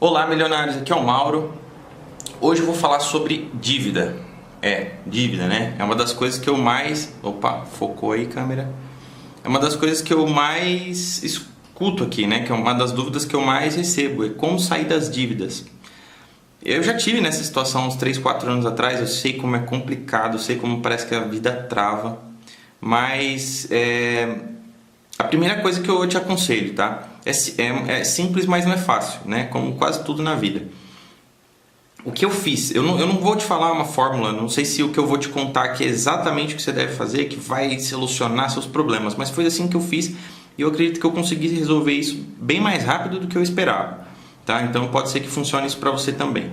Olá, milionários, aqui é o Mauro. Hoje eu vou falar sobre dívida. Dívida, né? É uma das coisas que eu mais... Opa, focou aí, câmera. É uma das coisas que eu mais escuto aqui, né? Que é uma das dúvidas que eu mais recebo. É como sair das dívidas. Eu já tive nessa situação uns 3, 4 anos atrás. Eu sei como é complicado, eu sei como parece que a vida trava. Mas a primeira coisa que eu te aconselho, tá? É simples, mas não é fácil, né? Como quase tudo na vida. O que eu fiz? Eu não vou te falar uma fórmula, não sei se o que eu vou te contar aqui é exatamente o que você deve fazer, que vai solucionar seus problemas, mas foi assim que eu fiz e eu acredito que eu consegui resolver isso bem mais rápido do que eu esperava, tá? Então pode ser que funcione isso para você também.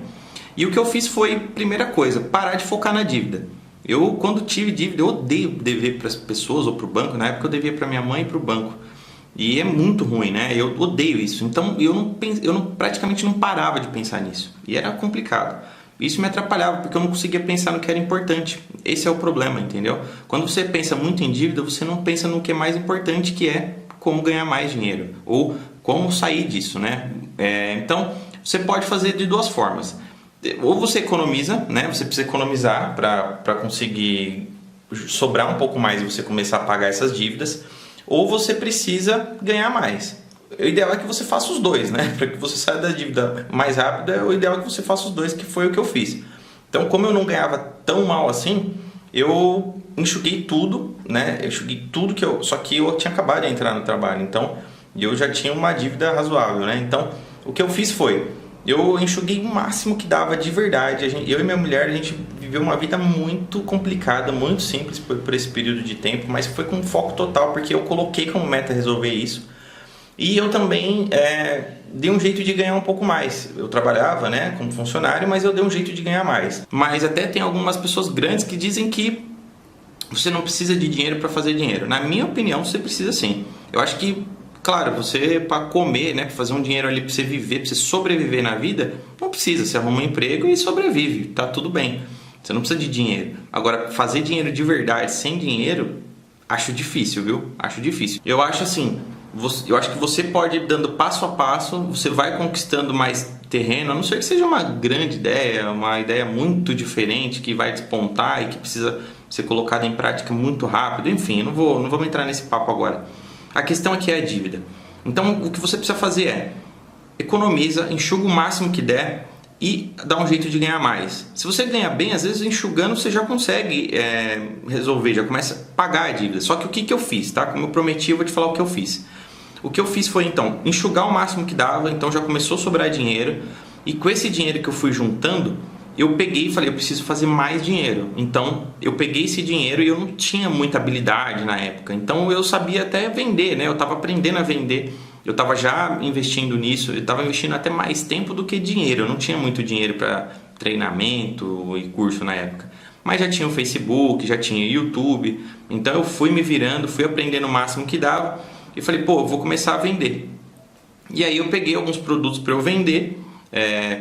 E o que eu fiz foi, primeira coisa, parar de focar na dívida. Eu, quando tive dívida, eu odeio dever para as pessoas ou para o banco. Na época eu devia para minha mãe e para o banco. E é muito ruim, né? Eu odeio isso. Então eu praticamente não parava de pensar nisso. E era complicado. Isso me atrapalhava porque eu não conseguia pensar no que era importante. Esse é o problema, entendeu? Quando você pensa muito em dívida, você não pensa no que é mais importante, que é como ganhar mais dinheiro. Ou como sair disso, né? Então você pode fazer de duas formas. Ou você economiza, né? Você precisa economizar para conseguir sobrar um pouco mais e você começar a pagar essas dívidas. Ou você precisa ganhar mais. O ideal é que você faça os dois, né? Para que você saia da dívida mais rápido, o ideal é que você faça os dois, que foi o que eu fiz. Então, como eu não ganhava tão mal assim, eu enxuguei tudo, né? Eu enxuguei tudo só que eu tinha acabado de entrar no trabalho, então eu já tinha uma dívida razoável, né? Então, o que eu fiz foi, eu enxuguei o máximo que dava de verdade. Eu e minha mulher, a gente viveu uma vida muito complicada, muito simples por esse período de tempo, mas foi com foco total, porque eu coloquei como meta resolver isso. E eu também dei um jeito de ganhar um pouco mais. Eu trabalhava, né, como funcionário, mas eu dei um jeito de ganhar mais. Mas até tem algumas pessoas grandes que dizem que você não precisa de dinheiro para fazer dinheiro. Na minha opinião, você precisa sim. Eu acho que, claro, você para comer, né, para fazer um dinheiro ali para você viver, para você sobreviver na vida, não precisa. Você arruma um emprego e sobrevive, tá tudo bem. Você não precisa de dinheiro. Agora, fazer dinheiro de verdade sem dinheiro, acho difícil, viu? Acho difícil. Eu acho assim, eu acho que você pode ir dando passo a passo, você vai conquistando mais terreno, a não ser que seja uma grande ideia, uma ideia muito diferente, que vai despontar e que precisa ser colocada em prática muito rápido. Enfim, eu não vou entrar nesse papo agora. A questão aqui é a dívida. Então, o que você precisa fazer é economiza, enxuga o máximo que der e dá um jeito de ganhar mais. Se você ganha bem, às vezes enxugando você já consegue resolver, já começa a pagar a dívida. Só que o que eu fiz, tá? Como eu prometi, eu vou te falar o que eu fiz. O que eu fiz foi, então, enxugar o máximo que dava, então já começou a sobrar dinheiro. E com esse dinheiro que eu fui juntando, eu peguei e falei, eu preciso fazer mais dinheiro. Então, eu peguei esse dinheiro e eu não tinha muita habilidade na época. Então, eu sabia até vender, né? Eu estava aprendendo a vender. Eu estava já investindo nisso. Eu estava investindo até mais tempo do que dinheiro. Eu não tinha muito dinheiro para treinamento e curso na época. Mas já tinha o Facebook, já tinha o YouTube. Então, eu fui me virando, fui aprendendo o máximo que dava. E falei, pô, eu vou começar a vender. E aí, eu peguei alguns produtos para eu vender.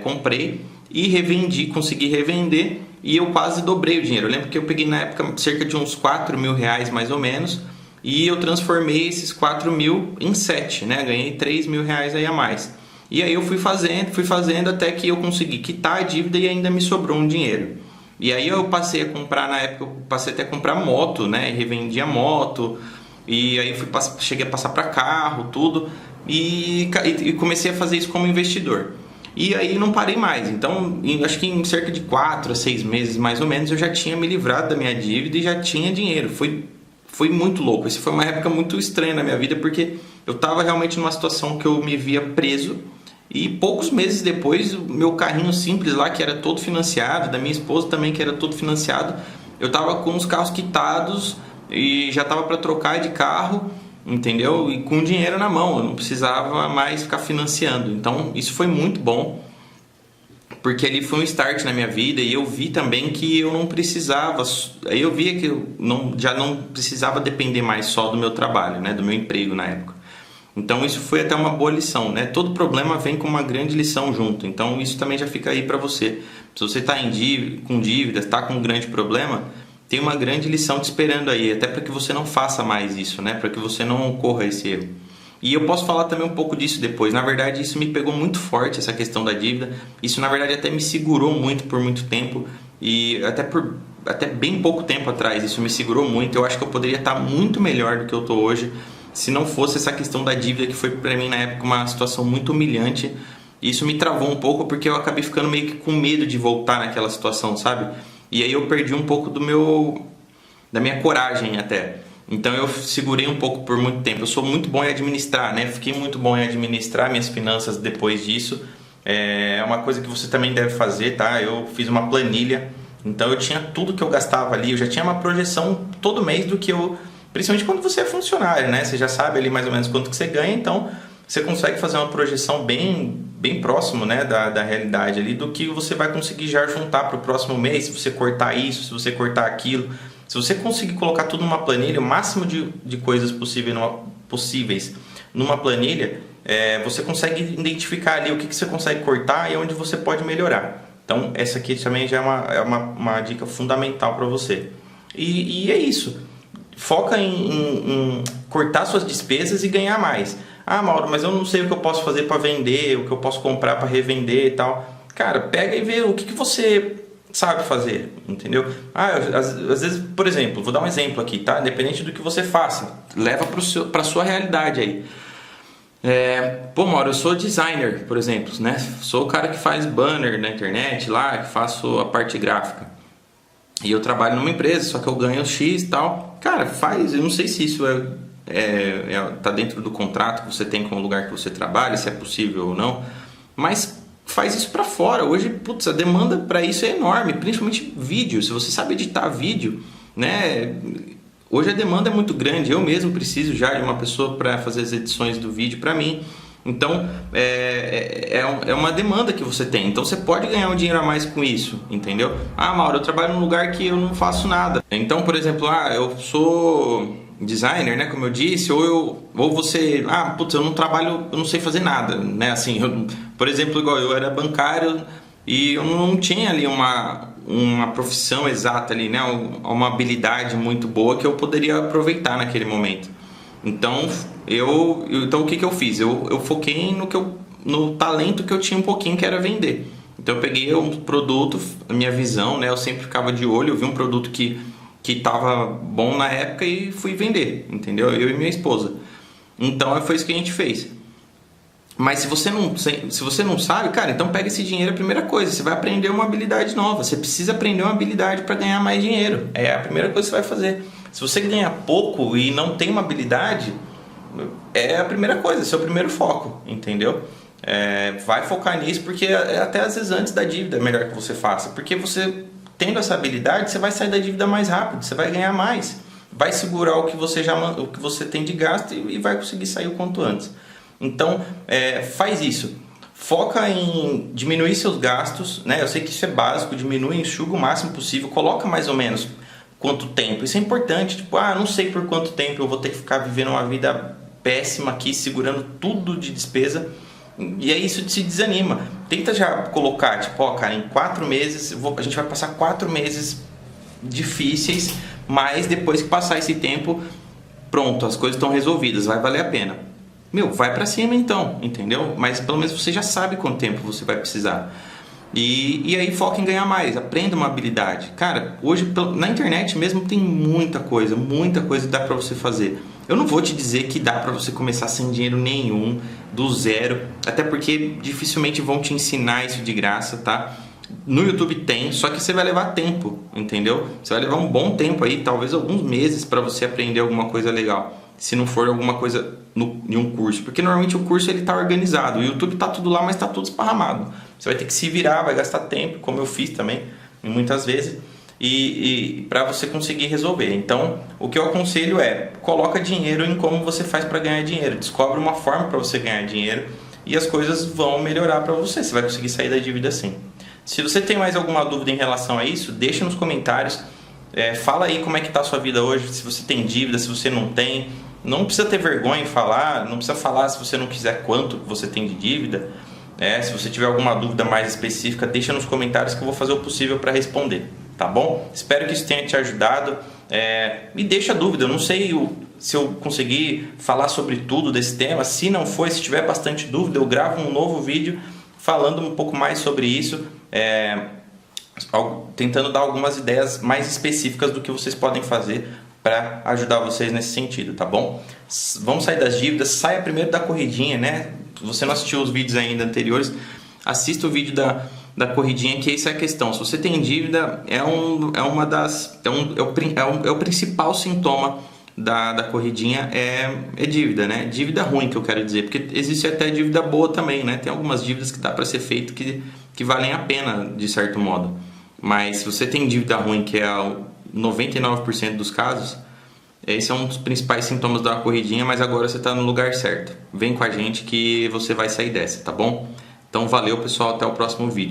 Comprei. E revendi, consegui revender e eu quase dobrei o dinheiro. Eu lembro que eu peguei na época cerca de uns 4 mil reais mais ou menos e eu transformei esses 4 mil em 7, né? Ganhei 3 mil reais aí a mais. E aí eu fui fazendo até que eu consegui quitar a dívida e ainda me sobrou um dinheiro. E aí eu passei a comprar, na época eu passei até a comprar moto, né? Revendia moto e aí cheguei a passar para carro, tudo e comecei a fazer isso como investidor. E aí não parei mais, então acho que em cerca de 4 a 6 meses mais ou menos eu já tinha me livrado da minha dívida e já tinha dinheiro. Foi muito louco, essa foi uma época muito estranha na minha vida porque eu estava realmente numa situação que eu me via preso e poucos meses depois o meu carrinho simples lá que era todo financiado, da minha esposa também que era todo financiado, eu estava com os carros quitados e já estava para trocar de carro. Entendeu? E com dinheiro na mão, eu não precisava mais ficar financiando. Então isso foi muito bom, porque ali foi um start na minha vida e eu vi também que eu não precisava, eu via que eu já não precisava depender mais só do meu trabalho, né? Do meu emprego na época. Então isso foi até uma boa lição, né? Todo problema vem com uma grande lição junto, então isso também já fica aí para você. Se você está com dívidas, está com um grande problema, tem uma grande lição te esperando aí, até para que você não faça mais isso, né? Para que você não ocorra esse erro. E eu posso falar também um pouco disso depois. Na verdade, isso me pegou muito forte, essa questão da dívida. Isso, na verdade, até me segurou muito por muito tempo. E até bem pouco tempo atrás, isso me segurou muito. Eu acho que eu poderia estar muito melhor do que eu estou hoje se não fosse essa questão da dívida, que foi para mim na época uma situação muito humilhante. E isso me travou um pouco porque eu acabei ficando meio que com medo de voltar naquela situação, sabe? E aí eu perdi um pouco da minha coragem até. Então eu segurei um pouco por muito tempo. Eu sou muito bom em administrar, né? Fiquei muito bom em administrar minhas finanças depois disso. É uma coisa que você também deve fazer, tá? Eu fiz uma planilha, então eu tinha tudo que eu gastava ali. Eu já tinha uma projeção todo mês do que eu... Principalmente quando você é funcionário, né? Você já sabe ali mais ou menos quanto que você ganha, então você consegue fazer uma projeção bem próximo, né, da realidade ali, do que você vai conseguir já juntar para o próximo mês, se você cortar isso, se você cortar aquilo. Se você conseguir colocar tudo numa planilha, o máximo de coisas possíveis numa planilha, você consegue identificar ali o que você consegue cortar e onde você pode melhorar. Então essa aqui também já é uma dica fundamental para você. E é isso. Foca em cortar suas despesas e ganhar mais. Ah, Mauro, mas eu não sei o que eu posso fazer para vender, o que eu posso comprar para revender e tal. Cara, pega e vê o que você sabe fazer, entendeu? Às vezes, por exemplo, vou dar um exemplo aqui, tá? Independente do que você faça, leva para sua realidade aí. Pô, Mauro, eu sou designer, por exemplo, né? Sou o cara que faz banner na internet lá, que faço a parte gráfica. E eu trabalho numa empresa, só que eu ganho X e tal. Cara, eu não sei se isso tá dentro do contrato que você tem com o lugar que você trabalha, se é possível ou não, mas faz isso para fora. Hoje, putz, a demanda para isso é enorme, principalmente vídeo. Se você sabe editar vídeo, né? Hoje a demanda é muito grande. Eu mesmo preciso já de uma pessoa para fazer as edições do vídeo para mim. Então é uma demanda que você tem. Então você pode ganhar um dinheiro a mais com isso, entendeu? Ah, Mauro, eu trabalho num lugar que eu não faço nada. Então, por exemplo, eu sou designer, né, como eu disse, ou você, putz, eu não trabalho, eu não sei fazer nada, né, assim, por exemplo, igual eu era bancário e eu não tinha ali uma profissão exata ali, né, uma habilidade muito boa que eu poderia aproveitar naquele momento. Então, o que eu fiz? Eu foquei no talento que eu tinha um pouquinho, que era vender. Então eu peguei um produto, a minha visão, né, eu sempre ficava de olho, eu vi um produto que estava bom na época e fui vender, entendeu? Eu e minha esposa. Então foi isso que a gente fez. Mas se você não sabe, cara, então pega esse dinheiro, a primeira coisa, você vai aprender uma habilidade nova. Você precisa aprender uma habilidade para ganhar mais dinheiro. É a primeira coisa que você vai fazer. Se você ganha pouco e não tem uma habilidade, é a primeira coisa, seu primeiro foco, entendeu? Vai focar nisso, porque até às vezes antes da dívida é melhor que você faça, porque você tendo essa habilidade, você vai sair da dívida mais rápido, você vai ganhar mais, vai segurar o que você tem de gasto e vai conseguir sair o quanto antes. Então, faz isso. Foca em diminuir seus gastos, né? Eu sei que isso é básico, diminui, enxuga o máximo possível, coloca mais ou menos quanto tempo. Isso é importante, tipo, não sei por quanto tempo eu vou ter que ficar vivendo uma vida péssima aqui, segurando tudo de despesa. E aí isso te desanima. Tenta já colocar, tipo, cara, em 4 meses a gente vai passar 4 meses difíceis, mas depois que passar esse tempo, pronto, as coisas estão resolvidas, vai valer a pena. Vai pra cima então, entendeu? Mas pelo menos você já sabe quanto tempo você vai precisar. E aí foca em ganhar mais, aprenda uma habilidade. Cara, hoje na internet mesmo tem muita coisa que dá pra você fazer. Eu não vou te dizer que dá pra você começar sem dinheiro nenhum, do zero, até porque dificilmente vão te ensinar isso de graça, tá? No YouTube tem, só que você vai levar tempo, entendeu? Você vai levar um bom tempo aí, talvez alguns meses para você aprender alguma coisa legal. Se não for alguma coisa em um curso, porque normalmente o curso ele tá organizado, o YouTube tá tudo lá, mas tá tudo esparramado. Você vai ter que se virar, vai gastar tempo, como eu fiz também, muitas vezes, e para você conseguir resolver. Então, o que eu aconselho coloca dinheiro em como você faz para ganhar dinheiro, descobre uma forma para você ganhar dinheiro e as coisas vão melhorar para você, você vai conseguir sair da dívida assim. Se você tem mais alguma dúvida em relação a isso, deixa nos comentários, fala aí como é que está a sua vida hoje, se você tem dívida, se você não tem. Não precisa ter vergonha em falar, não precisa falar se você não quiser quanto você tem de dívida. Se você tiver alguma dúvida mais específica, deixa nos comentários que eu vou fazer o possível para responder, tá bom? Espero que isso tenha te ajudado. Me deixa dúvida, eu não sei se eu conseguir falar sobre tudo desse tema. Se não for, se tiver bastante dúvida, eu gravo um novo vídeo falando um pouco mais sobre isso, tentando dar algumas ideias mais específicas do que vocês podem fazer para ajudar vocês nesse sentido, tá bom? Vamos sair das dívidas. Saia primeiro da corridinha, né? Se você não assistiu os vídeos ainda anteriores, assista o vídeo da corridinha, que essa é a questão. Se você tem dívida, é o principal sintoma da corridinha, é dívida, né? Dívida ruim, que eu quero dizer, porque existe até dívida boa também, né? Tem algumas dívidas que dá para ser feito que valem a pena, de certo modo. Mas se você tem dívida ruim, que é 99% dos casos, esse é um dos principais sintomas da corridinha, mas agora você está no lugar certo. Vem com a gente que você vai sair dessa, tá bom? Então valeu, pessoal, até o próximo vídeo.